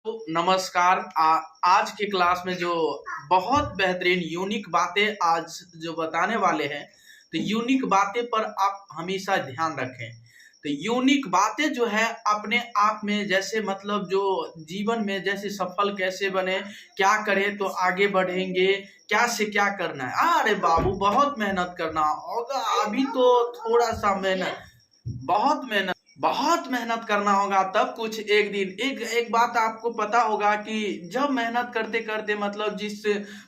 तो नमस्कार। आज के क्लास में जो बहुत बेहतरीन यूनिक बातें आज जो बताने वाले हैं, तो यूनिक बातें पर आप हमेशा ध्यान रखें। तो यूनिक बातें जो है अपने आप में, जैसे मतलब जो जीवन में जैसे सफल कैसे बने, क्या करें तो आगे बढ़ेंगे, क्या से क्या करना है। अरे बाबू, बहुत मेहनत करना होगा, अभी तो थोड़ा सा मेहनत, बहुत मेहनत करना होगा, तब कुछ एक दिन एक एक बात आपको पता होगा कि जब मेहनत करते करते मतलब जिस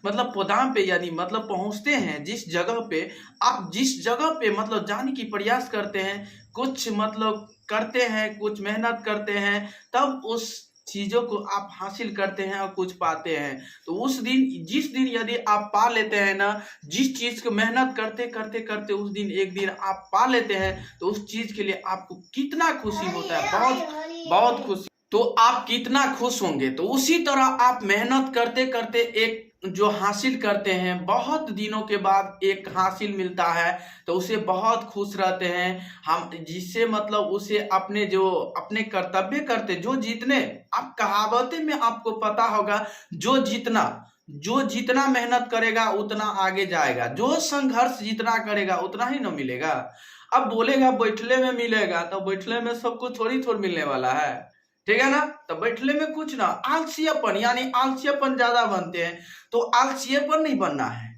मतलब पदाम पे, यानी मतलब पहुंचते हैं जिस जगह पे, आप जिस जगह पे मतलब जाने की प्रयास करते हैं, कुछ मतलब करते हैं, कुछ मेहनत करते हैं, तब उस चीजों को आप हासिल करते हैं और कुछ पाते हैं। तो उस दिन, जिस दिन यदि आप पा लेते हैं ना, जिस चीज को मेहनत करते करते करते उस दिन एक दिन आप पा लेते हैं, तो उस चीज के लिए आपको कितना खुशी होता है, बहुत बहुत खुशी। तो आप कितना खुश होंगे। तो उसी तरह आप मेहनत करते करते एक जो हासिल करते हैं, बहुत दिनों के बाद एक हासिल मिलता है, तो उसे बहुत खुश रहते हैं हम, जिससे मतलब उसे अपने जो अपने कर्तव्य करते, जो जीतने, आप कहावतें में आपको पता होगा, जो जितना मेहनत करेगा उतना आगे जाएगा, जो संघर्ष जितना करेगा उतना ही न मिलेगा। अब बोलेगा बैठले में मिलेगा, तो बैठले में सबको थोड़ी थोड़ी मिलने वाला है, ठीक है ना। तो बैठले में कुछ ना, आलसीपन, यानी आलसीपन ज्यादा बनते हैं, तो आलसीपन नहीं बनना है,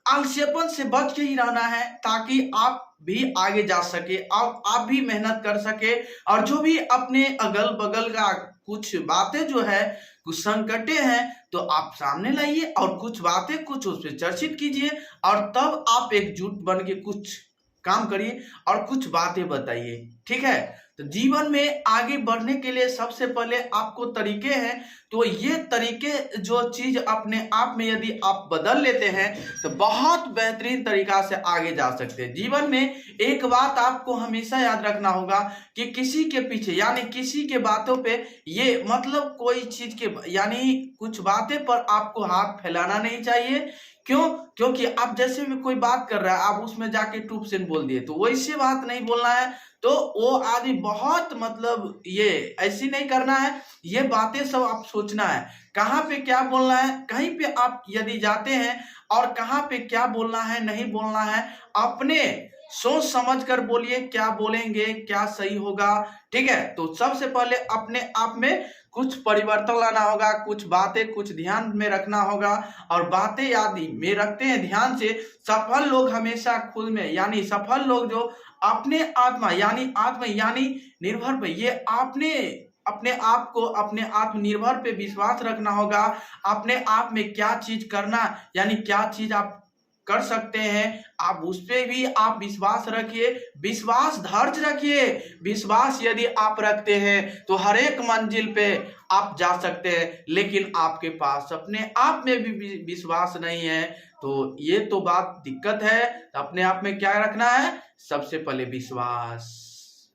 आलसीपन से बच के ही रहना है, ताकि आप भी आगे जा सके, आप भी मेहनत कर सके। और जो भी अपने अगल बगल का कुछ बातें जो है, कुछ संकटे हैं, तो आप सामने लाइए और कुछ बातें कुछ उस पर चर्चित कीजिए, और तब आप एकजुट बन के कुछ काम करिए और कुछ बातें बताइए, ठीक है। तो जीवन में आगे बढ़ने के लिए सबसे पहले आपको तरीके हैं, तो ये तरीके जो चीज अपने आप में यदि आप बदल लेते हैं, तो बहुत बेहतरीन तरीका से आगे जा सकते हैं। जीवन में एक बात आपको हमेशा याद रखना होगा कि किसी के पीछे, यानी किसी के बातों पे, ये मतलब कोई चीज के, यानी कुछ बातें पर आपको हाथ फैलाना नहीं चाहिए। क्यों? क्योंकि आप जैसे भी कोई बात कर रहा है, आप उसमें जाके टूप से बोल दिए, तो वैसे बात नहीं बोलना है। तो वो आदमी बहुत मतलब ये ऐसी नहीं करना है, ये बातें सब आप सोचना है, कहाँ पे क्या बोलना है। कहीं पे आप यदि जाते हैं और कहाँ पे क्या बोलना है नहीं बोलना है, अपने सोच समझ कर बोलिए, क्या बोलेंगे क्या सही होगा, ठीक है। तो सबसे पहले अपने आप में कुछ परिवर्तन लाना होगा, कुछ बातें कुछ ध्यान में रखना होगा, और बातें याद में रखते हैं ध्यान से। सफल लोग हमेशा खुद में, यानी सफल लोग जो अपने आत्मा, यानी निर्भर पे, ये आपने अपने आप को, अपने आत्मनिर्भर पे विश्वास रखना होगा। अपने आप में क्या चीज करना, यानी क्या चीज आप कर सकते हैं, आप उस पे भी आप विश्वास रखिए, विश्वास धैर्य रखिए। विश्वास यदि आप रखते हैं तो हर एक मंजिल पे आप जा सकते हैं, लेकिन आपके पास अपने आप में भी विश्वास नहीं है, तो ये तो बात दिक्कत है। तो अपने आप में क्या रखना है, सबसे पहले विश्वास,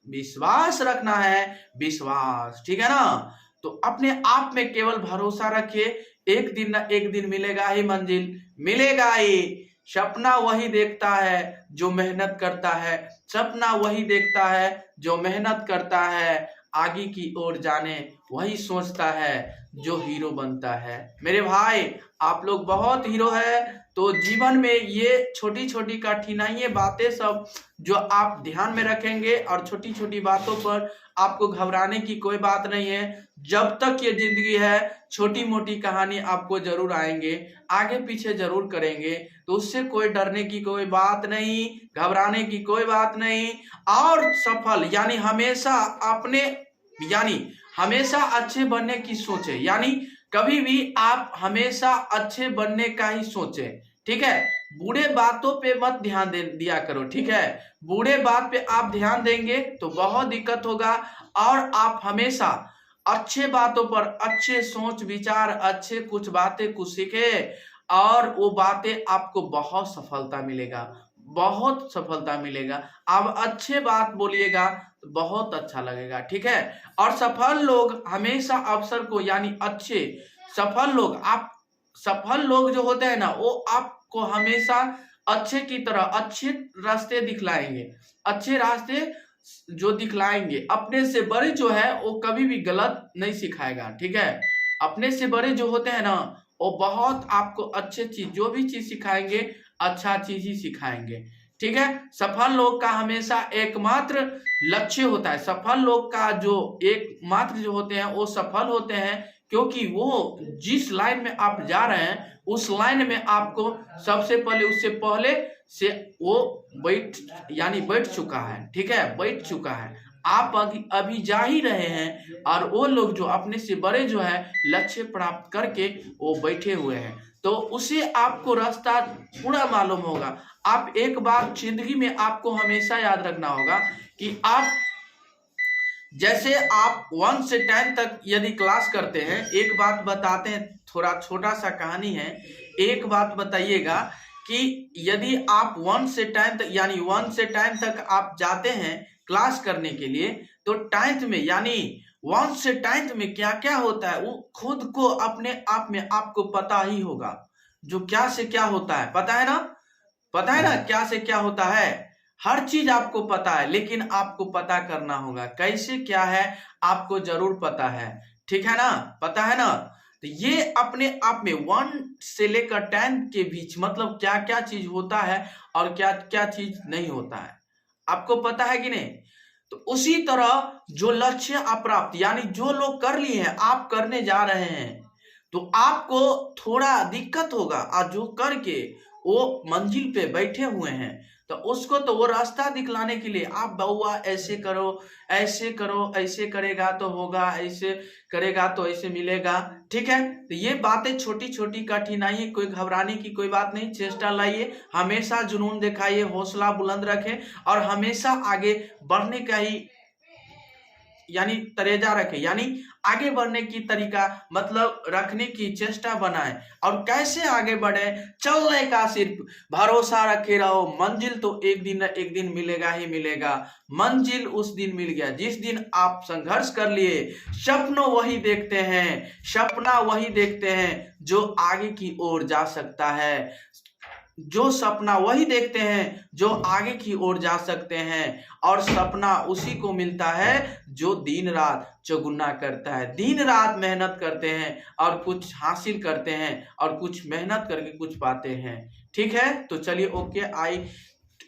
विश्वास रखना है, विश्वास, ठीक है ना। तो अपने आप में केवल भरोसा रखिए, एक दिन ना एक दिन मिलेगा ही मंजिल, मिलेगा ही। सपना वही देखता है जो मेहनत करता है, सपना वही देखता है जो मेहनत करता है, आगे की ओर जाने वही सोचता है जो हीरो बनता है। मेरे भाई, आप लोग बहुत हीरो है। तो जीवन में ये छोटी छोटी कठिनाइयां, बातें सब जो आप ध्यान में रखेंगे, और छोटी छोटी बातों पर आपको घबराने की कोई बात नहीं है। जब तक ये जिंदगी है, छोटी मोटी कहानी आपको जरूर आएंगे, आगे पीछे जरूर करेंगे, तो उससे कोई डरने की कोई बात नहीं, घबराने की कोई बात नहीं। और सफल, यानी हमेशा अपने, यानी हमेशा अच्छे बनने की सोचे, यानी कभी भी आप हमेशा अच्छे बनने का ही सोचे, ठीक है। बुरे बातों पे मत ध्यान दिया करो, ठीक है। बुरे बात पे आप ध्यान देंगे तो बहुत दिक्कत होगा, और आप हमेशा अच्छे बातों पर अच्छे सोच विचार, अच्छे कुछ बातें कुछ सीखे, और वो बातें आपको बहुत सफलता मिलेगा, बहुत सफलता मिलेगा। आप अच्छे बात बोलिएगा तो बहुत अच्छा लगेगा, ठीक है। और सफल लोग हमेशा अवसर को, यानी अच्छे सफल लोग, आप सफल लोग जो होते हैं ना, वो आपको हमेशा अच्छे की तरह अच्छे रास्ते दिखलाएंगे, अच्छे रास्ते जो दिखलाएंगे। अपने से बड़े जो है वो कभी भी गलत नहीं सिखाएगा, ठीक है। अपने से बड़े जो होते हैं ना, वो बहुत आपको अच्छे चीज, जो भी चीज सिखाएंगे अच्छा चीज ही सिखाएंगे। ठीक है। सफल लोग का हमेशा एकमात्र लक्ष्य होता है, सफल लोग का जो एकमात्र जो होते हैं वो सफल होते हैं, क्योंकि वो जिस लाइन में आप जा रहे हैं उस लाइन में आपको सबसे पहले, उससे पहले से वो बैठ चुका है। ठीक है, बैठ चुका है। आप अभी जा ही रहे हैं, और वो लोग जो अपने से बड़े जो है लक्ष्य प्राप्त करके वो बैठे हुए हैं, तो उसे आपको रास्ता पूरा मालूम होगा। आप एक बात जिंदगी में आपको हमेशा याद रखना होगा कि आप जैसे आप 1 से 10 तक यदि क्लास करते हैं, एक बात बताते हैं, थोड़ा छोटा सा कहानी है। एक बात बताइएगा कि यदि आप 1 से 10 तक यानी 1 से 10 तक आप जाते हैं क्लास करने के लिए, तो 10th में यानी 1 से 10th में क्या क्या होता है वो खुद को अपने आप में आपको पता ही होगा। जो क्या से क्या होता है पता है ना, पता है ना क्या से क्या होता है, हर चीज आपको पता है, लेकिन आपको पता करना होगा कैसे क्या है, आपको जरूर पता है। ठीक है ना, पता है ना। तो ये अपने आप में 1 से लेकर 10 के बीच मतलब क्या क्या चीज होता है और क्या क्या चीज नहीं होता है, आपको पता है कि नहीं। तो उसी तरह जो लक्ष्य अप्राप्त यानी जो लोग कर लिए हैं, आप करने जा रहे हैं, तो आपको थोड़ा दिक्कत होगा, और जो करके वो मंजिल पे बैठे हुए हैं, तो उसको तो वो रास्ता दिखलाने के लिए आप बउआ ऐसे करो, ऐसे करो, ऐसे करेगा तो होगा, ऐसे करेगा तो ऐसे मिलेगा। ठीक है, तो ये बातें छोटी छोटी कठिनाई, कोई घबराने की कोई बात नहीं, चेष्टा लाइए, हमेशा जुनून दिखाइए, हौसला बुलंद रखें, और हमेशा आगे बढ़ने का ही यानी तरेजा रखे, यानी आगे बढ़ने की तरीका मतलब रखने की चेष्टा बनाए। और कैसे आगे बढ़े, चलने का सिर्फ भरोसा रखे रहो, मंजिल तो एक दिन न एक दिन मिलेगा ही मिलेगा। मंजिल उस दिन मिल गया जिस दिन आप संघर्ष कर लिए। सपनों वही देखते हैं, सपना वही देखते हैं जो आगे की ओर जा सकता है, जो सपना वही देखते हैं जो आगे की ओर जा सकते हैं। और सपना उसी को मिलता है जो दिन रात चौगुना करता है, दिन रात मेहनत करते हैं और कुछ हासिल करते हैं, और कुछ मेहनत करके कुछ पाते हैं। ठीक है, तो चलिए ओके,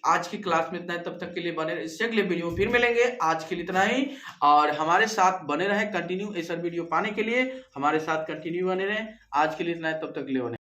आज की क्लास में इतना है, तब तक के लिए बने रहे, इससे अगले वीडियो में फिर मिलेंगे। आज के लिए इतना ही, और हमारे साथ बने रहे कंटिन्यू ऐसा वीडियो पाने के लिए, हमारे साथ कंटिन्यू बने रहे। आज के लिए इतना है, तब तक के लिए बने।